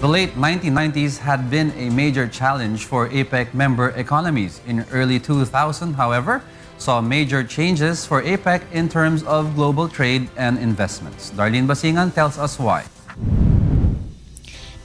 The late 1990s had been a major challenge for APEC member economies. In early 2000, however, saw major changes for APEC in terms of global trade and investments. Darlene Basingan tells us why.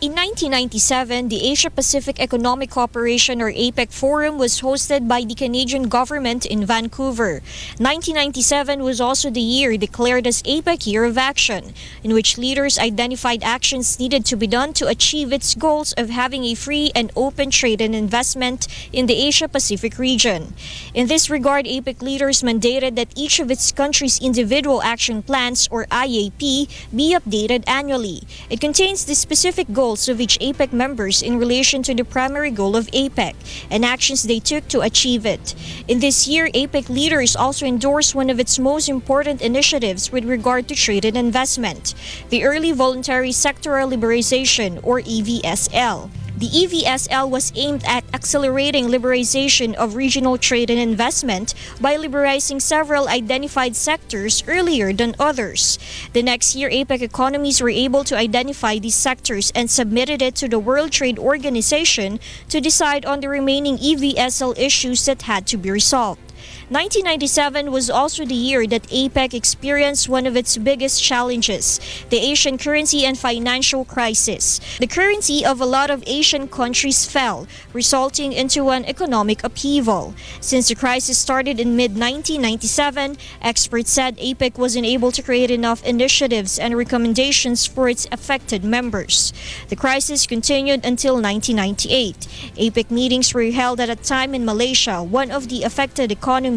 In 1997, the Asia-Pacific Economic Cooperation or APEC Forum was hosted by the Canadian government in Vancouver. 1997 was also the year declared as APEC Year of Action, in which leaders identified actions needed to be done to achieve its goals of having a free and open trade and investment in the Asia-Pacific region. In this regard, APEC leaders mandated that each of its countries' individual action plans or IAP be updated annually. It contains the specific goals of each APEC members in relation to the primary goal of APEC and actions they took to achieve it. In this year, APEC leaders also endorsed one of its most important initiatives with regard to trade and investment, the Early Voluntary Sectoral Liberalization or EVSL. The EVSL was aimed at accelerating liberalization of regional trade and investment by liberalizing several identified sectors earlier than others. The next year, APEC economies were able to identify these sectors and submitted it to the World Trade Organization to decide on the remaining EVSL issues that had to be resolved. 1997 was also the year that APEC experienced one of its biggest challenges, the Asian currency and financial crisis. The currency of a lot of Asian countries fell, resulting into an economic upheaval. Since the crisis started in mid-1997, experts said APEC wasn't able to create enough initiatives and recommendations for its affected members. The crisis continued until 1998. APEC meetings were held at a time in Malaysia, one of the affected economies.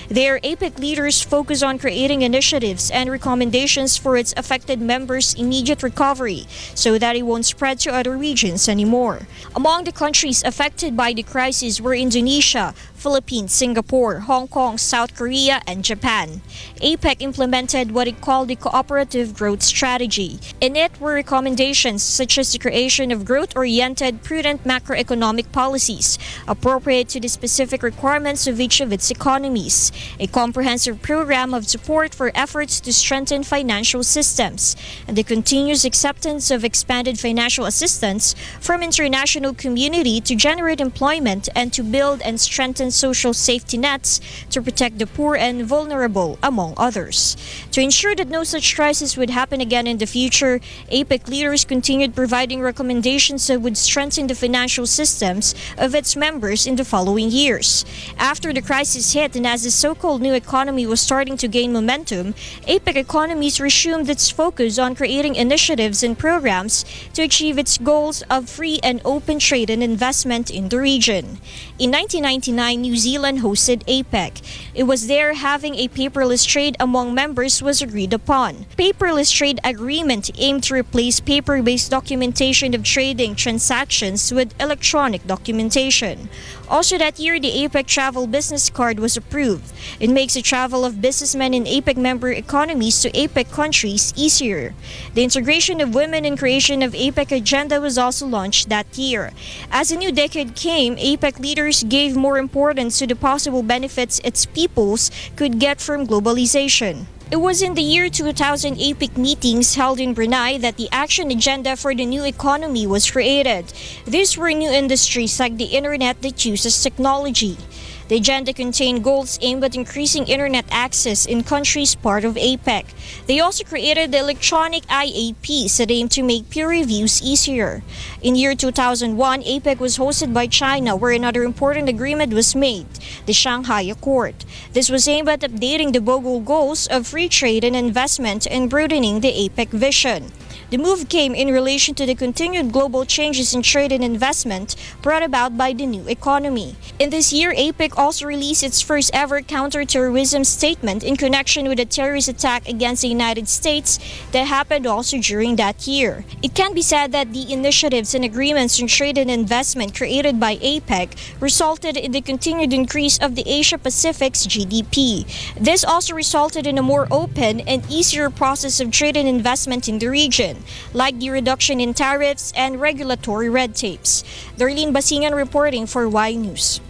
There, APEC leaders focus on creating initiatives and recommendations for its affected members' immediate recovery so that it won't spread to other regions anymore. Among the countries affected by the crisis were Indonesia, Philippines, Singapore, Hong Kong, South Korea, and Japan. APEC implemented what it called the Cooperative Growth Strategy. In it were recommendations such as the creation of growth-oriented, prudent macroeconomic policies appropriate to the specific requirements of each of its economies, a comprehensive program of support for efforts to strengthen financial systems, and the continuous acceptance of expanded financial assistance from international community to generate employment and to build and strengthen social safety nets to protect the poor and vulnerable, among others. To ensure that no such crisis would happen again in the future, APEC leaders continued providing recommendations that would strengthen the financial systems of its members in the following years. After the crisis hit and as the so-called new economy was starting to gain momentum, APEC economies resumed its focus on creating initiatives and programs to achieve its goals of free and open trade and investment in the region. In 1999, New Zealand hosted APEC. It was there having a paperless trade among members was agreed upon. Paperless trade agreement aimed to replace paper-based documentation of trading transactions with electronic documentation. Also that year, the APEC Travel Business Card was approved. It makes the travel of businessmen in APEC member economies to APEC countries easier. The integration of women and creation of APEC agenda was also launched that year. As a new decade came, APEC leaders gave more importance to the possible benefits its peoples could get from globalization. It was in the year 2000 APEC meetings held in Brunei that the action agenda for the new economy was created. These were new industries like the internet that uses technology. The agenda contained goals aimed at increasing internet access in countries part of APEC. They also created the electronic IAPs that aimed to make peer reviews easier. In year 2001, APEC was hosted by China, where another important agreement was made, the Shanghai Accord. This was aimed at updating the bold goals of free trade and investment and broadening the APEC vision. The move came in relation to the continued global changes in trade and investment brought about by the new economy. In this year, APEC also released its first ever counter-terrorism statement in connection with a terrorist attack against the United States that happened also during that year. It can be said that the initiatives and agreements on trade and investment created by APEC resulted in the continued increase of the Asia-Pacific's GDP. This also resulted in a more open and easier process of trade and investment in the region, like the reduction in tariffs and regulatory red tapes. Darlene Basingan reporting for Y News.